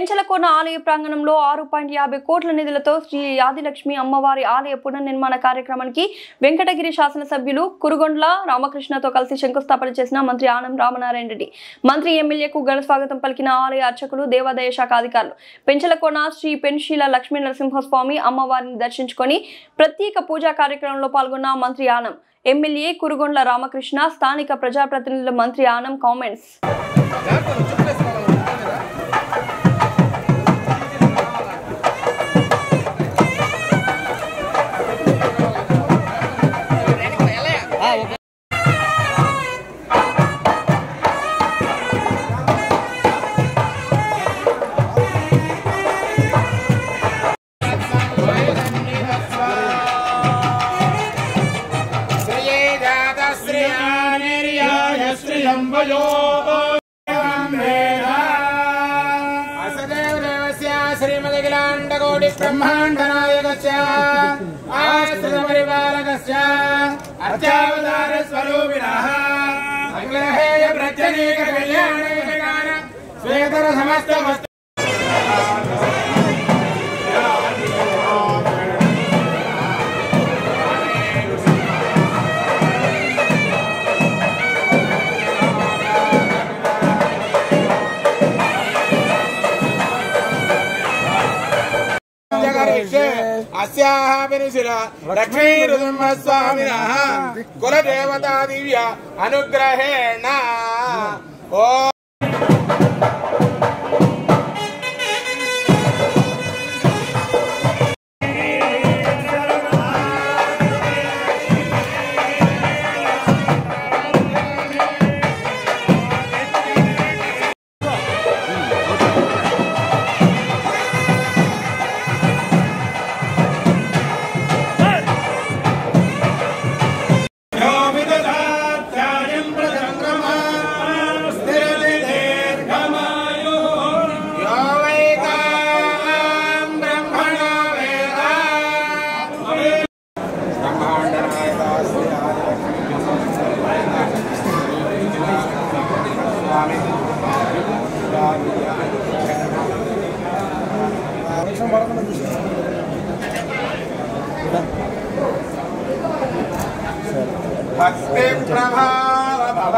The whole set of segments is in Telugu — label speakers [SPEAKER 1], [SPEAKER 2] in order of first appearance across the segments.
[SPEAKER 1] పెంచలకోన ఆలయ ప్రాంగణంలో 6.50 కోట్ల నిధులతో శ్రీ ఆదిలక్ష్మి అమ్మవారి ఆలయ పునర్నిర్మాణ కార్యక్రమానికి వెంకటగిరి శాసనసభ్యులు కురుగొండ్ల రామకృష్ణతో కలిసి శంకుస్థాపన చేసిన మంత్రి ఆనం రామనారాయణ రెడ్డి, మంత్రి ఎమ్మెల్యేకు ఘన స్వాగతం పలికిన ఆలయ అర్చకులు, దేవాదాయ శాఖ అధికారులు. పెంచలకోన శ్రీ పెన్శీల లక్ష్మీ నరసింహస్వామి అమ్మవారిని దర్శించుకొని ప్రత్యేక పూజా కార్యక్రమంలో పాల్గొన్న మంత్రి ఆనం, ఎమ్మెల్యే కురుగొండ్ల రామకృష్ణ, స్థానిక ప్రజాప్రతినిధుల మంత్రి ఆనం కామెంట్స్.
[SPEAKER 2] ब्रह्मांड नायकस्य आश्रित परिपालकस्य अत्यावतार स्वरूपिणः अग्रहेय प्रत्यनीक कल्याण विषयान स्वेतर समस्त वस्तु लक्ष्मी नृसिंहस्वामिनः कुलदेवता दिव्य अनुग्रहेण भक्ति प्रभाव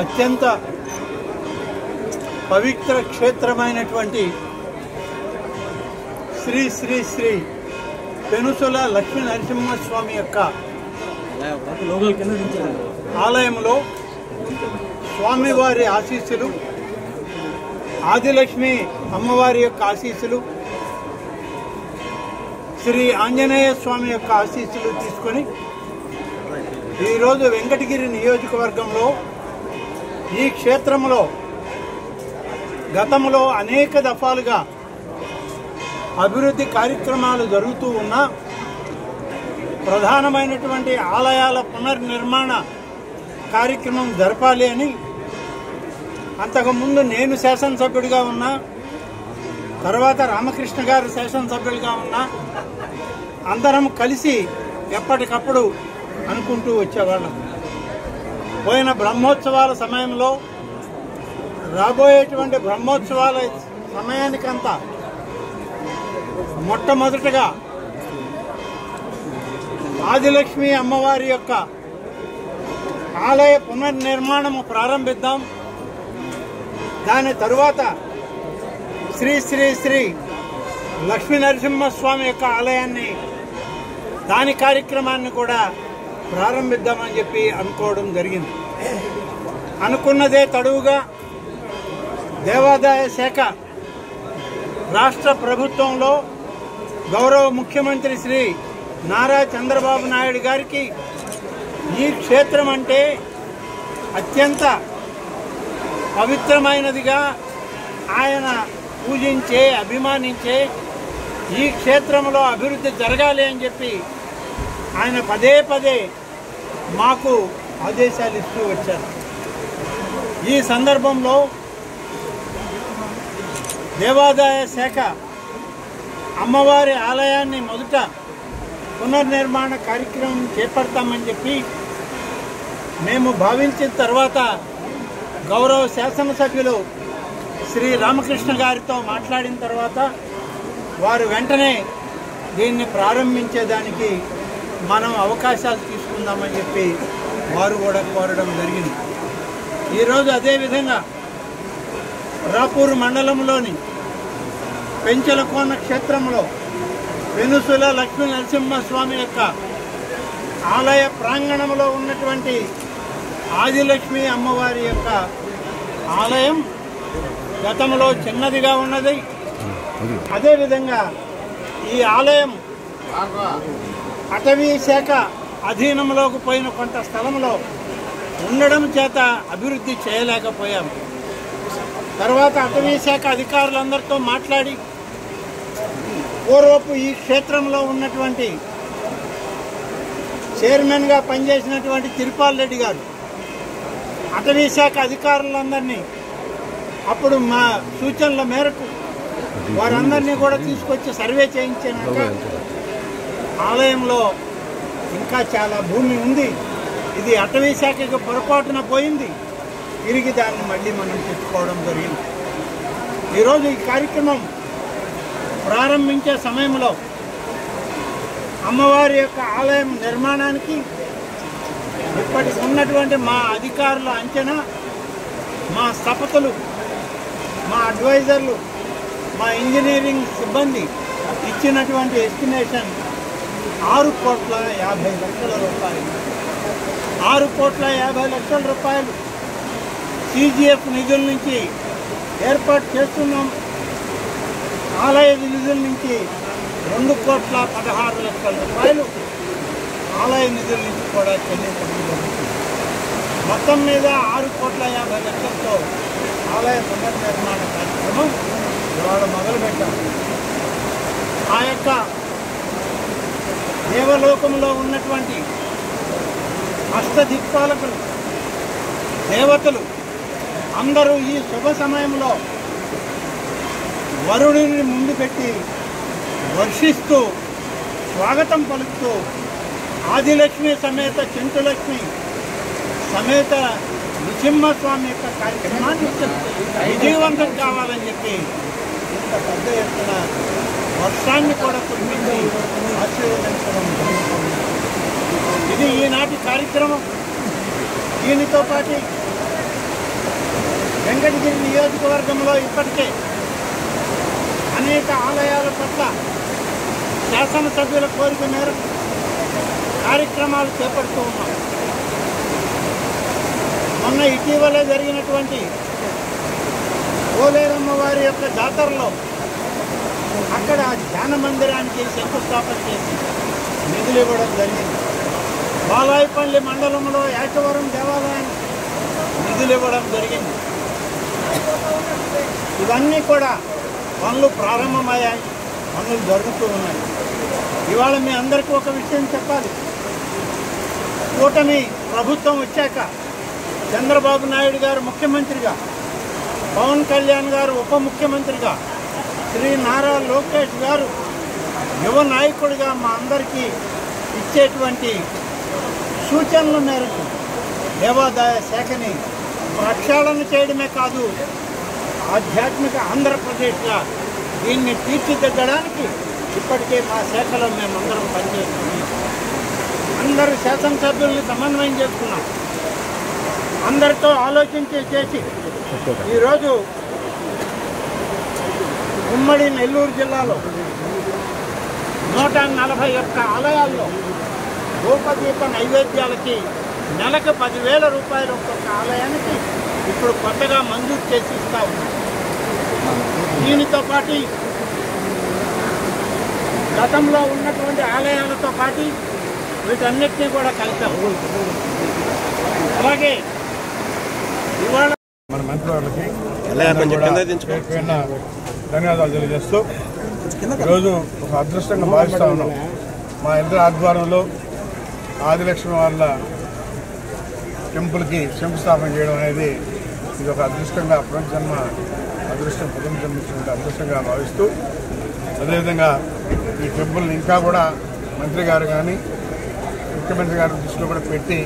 [SPEAKER 3] అత్యంత పవిత్ర క్షేత్రమైనటువంటి శ్రీ శ్రీ శ్రీ పెనుసుల లక్ష్మీ నరసింహస్వామి యొక్క ఆలయంలో స్వామివారి ఆశీస్సులు, ఆదిలక్ష్మి అమ్మవారి యొక్క ఆశీస్సులు, శ్రీ ఆంజనేయ స్వామి యొక్క ఆశీస్సులు తీసుకొని ఈరోజు వెంకటగిరి నియోజకవర్గంలో ఈ క్షేత్రంలో గతంలో అనేక దఫాలుగా అభివృద్ధి కార్యక్రమాలు జరుగుతూ ఉన్నా ప్రధానమైనటువంటి ఆలయాల పునర్నిర్మాణ కార్యక్రమం జరపాలి అని అంతకుముందు నేను శాసనసభ్యుడిగా ఉన్నా, తర్వాత రామకృష్ణ గారు శాసనసభ్యుడిగా ఉన్నా, అందరం కలిసి ఎప్పటికప్పుడు అనుకుంటూ వచ్చేవాళ్ళం. పోయిన బ్రహ్మోత్సవాల సమయంలో, రాబోయేటువంటి బ్రహ్మోత్సవాల సమయానికంతా మొట్టమొదటగా ఆదిలక్ష్మి అమ్మవారి యొక్క ఆలయ పునర్నిర్మాణము ప్రారంభిద్దాం. దాని తరువాత శ్రీ శ్రీ శ్రీ లక్ష్మీ నరసింహస్వామి యొక్క ఆలయాన్ని, దాని కార్యక్రమాన్ని కూడా ప్రారంభిద్దామని చెప్పి అనుకోవడం జరిగింది. అనుకున్నదే తడువుగా దేవాదాయ శాఖ రాష్ట్ర ప్రభుత్వంలో గౌరవ ముఖ్యమంత్రి శ్రీ నారా చంద్రబాబు నాయుడు గారికి ఈ క్షేత్రం అంటే అత్యంత పవిత్రమైనదిగా ఆయన పూజించే, అభిమానించే ఈ క్షేత్రంలో అభివృద్ధి జరగాలి అని చెప్పి ఆయన పదే పదే మాకు ఆదేశాలు ఇస్తూ వచ్చారు. ఈ సందర్భంలో దేవాదాయ శాఖ అమ్మవారి ఆలయాన్ని మొదట పునర్నిర్మాణ కార్యక్రమం చేపడతామని చెప్పి మేము భావించిన తర్వాత గౌరవ శాసనసభ్యులు శ్రీ రామకృష్ణ గారితో మాట్లాడిన తర్వాత వారు వెంటనే దీన్ని ప్రారంభించేదానికి మనం అవకాశాలు తీసుకుందామని చెప్పి వారు కూడా కోరడం జరిగింది. ఈరోజు అదేవిధంగా రాపూర్ మండలంలోని పెంచలకోన క్షేత్రంలో పెనుసుల లక్ష్మీ నరసింహస్వామి యొక్క ఆలయ ప్రాంగణంలో ఉన్నటువంటి ఆదిలక్ష్మి అమ్మవారి యొక్క ఆలయం గతంలో చిన్నదిగా ఉన్నది. అదేవిధంగా ఈ ఆలయం అటవీ శాఖ అధీనంలోకి పోయిన కొంత స్థలంలో ఉండడం చేత అభివృద్ధి చేయలేకపోయాం. తర్వాత అటవీ శాఖ అధికారులందరితో మాట్లాడి పూర్వపు ఈ క్షేత్రంలో ఉన్నటువంటి చైర్మన్గా పనిచేసినటువంటి తిరుపాల్ రెడ్డి గారు అటవీ శాఖ అధికారులందరినీ అప్పుడు మా సూచనల మేరకు వారందరినీ కూడా తీసుకొచ్చి సర్వే చేయించాక ఆలయంలో ఇంకా చాలా భూమి ఉంది, ఇది అటవీ శాఖకు పొరపాటున పోయింది, తిరిగి దాన్ని మళ్ళీ మనం తెచ్చుకోవడం జరిగింది. ఈరోజు ఈ కార్యక్రమం ప్రారంభించే సమయంలో అమ్మవారి యొక్క ఆలయం నిర్మాణానికి ఇప్పటికి ఉన్నటువంటి మా అధికారుల అంచనా, మా స్థపతులు, మా అడ్వైజర్లు, మా ఇంజనీరింగ్ సిబ్బంది ఇచ్చినటువంటి ఎస్టిమేషన్ 6,50,00,000 రూపాయలు. 6,50,00,000 రూపాయలు సిజిఎఫ్ నిధుల నుంచి ఏర్పాటు చేస్తున్నాం. ఆలయ నిధుల నుంచి 2,16,00,000 రూపాయలు ఆలయ నిధుల నుంచి కూడా చెల్లించడం జరుగుతుంది. మొత్తం మీద 6,50,00,000తో ఆలయ పునర్నిర్మాణ కార్యక్రమం ఇవాళ మొదలుపెట్టాం. ఆ యొక్క దేవలోకంలో ఉన్నటువంటి అష్టదిక్పాలకులు, దేవతలు అందరూ ఈ శుభ సమయంలో వరుడిని ముందు పెట్టి వర్షిస్తూ స్వాగతం పలుకుతూ ఆదిలక్ష్మి సమేత చింతలక్ష్మి సమేత నృసింహస్వామి యొక్క కార్యక్రమాన్ని విజయవంతం కావాలని చెప్పి ఇంత పెద్ద ఎత్తున వర్షాన్ని కూడా కురిపించి ఆశీర్వదించడం జరుగుతుంది. ఇది ఈనాటి కార్యక్రమం. దీనితో పాటు వెంకటగిరి నియోజకవర్గంలో ఇప్పటికే అనేక ఆలయాల పట్ల శాసనసభ్యుల కోరిక మేరకు కార్యక్రమాలు చేపడుతూ ఉన్నాం. మొన్న ఇటీవలే జరిగినటువంటి పోలేరమ్మ వారి యొక్క జాతరలో అక్కడ ధ్యాన మందిరానికి శంకుస్థాపన చేసి నిధులు ఇవ్వడం జరిగింది. బాలాయపల్లి మండలంలో యాచవరం దేవాలయానికి నిధులు ఇవ్వడం జరిగింది. ఇవన్నీ కూడా పనులు ప్రారంభమయ్యాయి, పనులు జరుగుతూ ఉన్నాయి. ఇవాళ మీ అందరికీ ఒక విషయం చెప్పాలి. కూటమి ప్రభుత్వం వచ్చాక చంద్రబాబు నాయుడు గారు ముఖ్యమంత్రిగా, పవన్ కళ్యాణ్ గారు ఉప ముఖ్యమంత్రిగా, శ్రీ నారా లోకేష్ గారు యువ నాయకుడిగా మా అందరికీ ఇచ్చేటువంటి సూచనల మేరకు దేవాదాయ శాఖని ప్రక్షాళన చేయడమే కాదు, ఆధ్యాత్మిక ఆంధ్రప్రదేశ్గా దీన్ని తీర్చిదిద్దడానికి ఇప్పటికే మా శాఖలో మేమందరం పనిచేస్తున్నాం. అందరూ శాసనసభ్యుల్ని సమన్వయం చేసుకున్నాం. అందరితో ఆలోచించి చేసి ఈరోజు ఉమ్మడి నెల్లూరు జిల్లాలో 141 ఆలయాల్లో ధూపదీప నైవేద్యాలకి నెలకు 10,000 రూపాయలు ఒక్కొక్క ఆలయానికి ఇప్పుడు కొత్తగా మంజూరు చేసి ఇస్తా ఉన్నాం. దీనితో పాటు గతంలో ఉన్నటువంటి ఆలయాలతో పాటు వీటన్నిటినీ కూడా కలిపాం. అలాగే ఇవాళ
[SPEAKER 2] మన మంత్రివర్లకి ధన్యవాదాలు తెలియజేస్తూ ఈరోజు ఒక అదృష్టంగా భావిస్తూ ఉన్నాం. మా ఇద్దరు ఆధ్వర్యంలో ఆదిలక్ష్మి వాళ్ళ టెంపుల్కి శంకుస్థాపన చేయడం అనేది ఇది ఒక అదృష్టంగా పునర్జన్మ అదృష్టంగా భావిస్తూ, అదేవిధంగా ఈ టెంపుల్ని ఇంకా కూడా మంత్రి గారు కానీ ముఖ్యమంత్రి గారి దృష్టిలో కూడా పెట్టి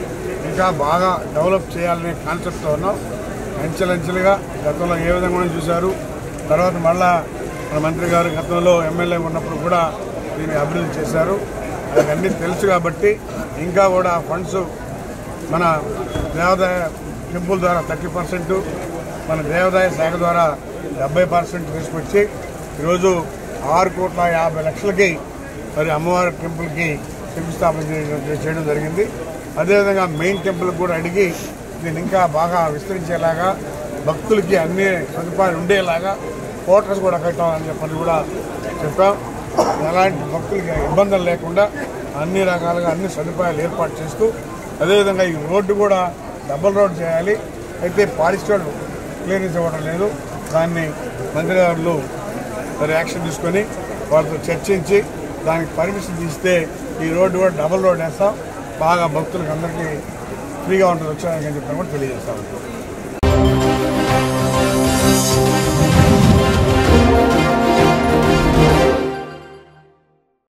[SPEAKER 2] ఇంకా బాగా డెవలప్ చేయాలనే కాన్సెప్ట్తో ఉన్నాం. అంచెలంచెలుగా గతంలో ఏ విధంగా చూశారు, తర్వాత మళ్ళా మన మంత్రి గారు గతంలో ఎమ్మెల్యే ఉన్నప్పుడు కూడా దీన్ని అభివృద్ధి చేశారు. అవన్నీ తెలుసు కాబట్టి ఇంకా కూడా ఫండ్స్ మన దేవాదాయ టెంపుల్ ద్వారా 30%, మన దేవాదాయ శాఖ ద్వారా 70% తీసుకొచ్చి ఈరోజు 6,50,00,000కి మరి అమ్మవారి టెంపుల్కి శంకుస్థాపన చేయడం జరిగింది. అదేవిధంగా మెయిన్ టెంపుల్ కూడా అడిగి దీన్ని ఇంకా బాగా విస్తరించేలాగా, భక్తులకి అన్ని సదుపాయాలు ఉండేలాగా క్వార్టర్స్ కూడా కట్టాలని చెప్పని కూడా చెప్పాం. ఎలాంటి భక్తులకి ఇబ్బందులు లేకుండా అన్ని రకాలుగా అన్ని సదుపాయాలు ఏర్పాటు చేస్తూ, అదేవిధంగా ఈ రోడ్డు కూడా డబుల్ రోడ్ చేయాలి. అయితే పారిస్టోడ్ క్లియరెన్స్ ఇవ్వడం లేదు. దాన్ని మంత్రి గారు మరి యాక్షన్ తీసుకొని వాళ్ళతో చర్చించి దానికి పర్మిషన్ తీస్తే ఈ రోడ్డు కూడా డబుల్ రోడ్ వేస్తాం. బాగా భక్తులకు అందరికీ ఫ్రీగా ఉంటుంది వచ్చాయని చెప్పి కూడా తెలియజేస్తాం.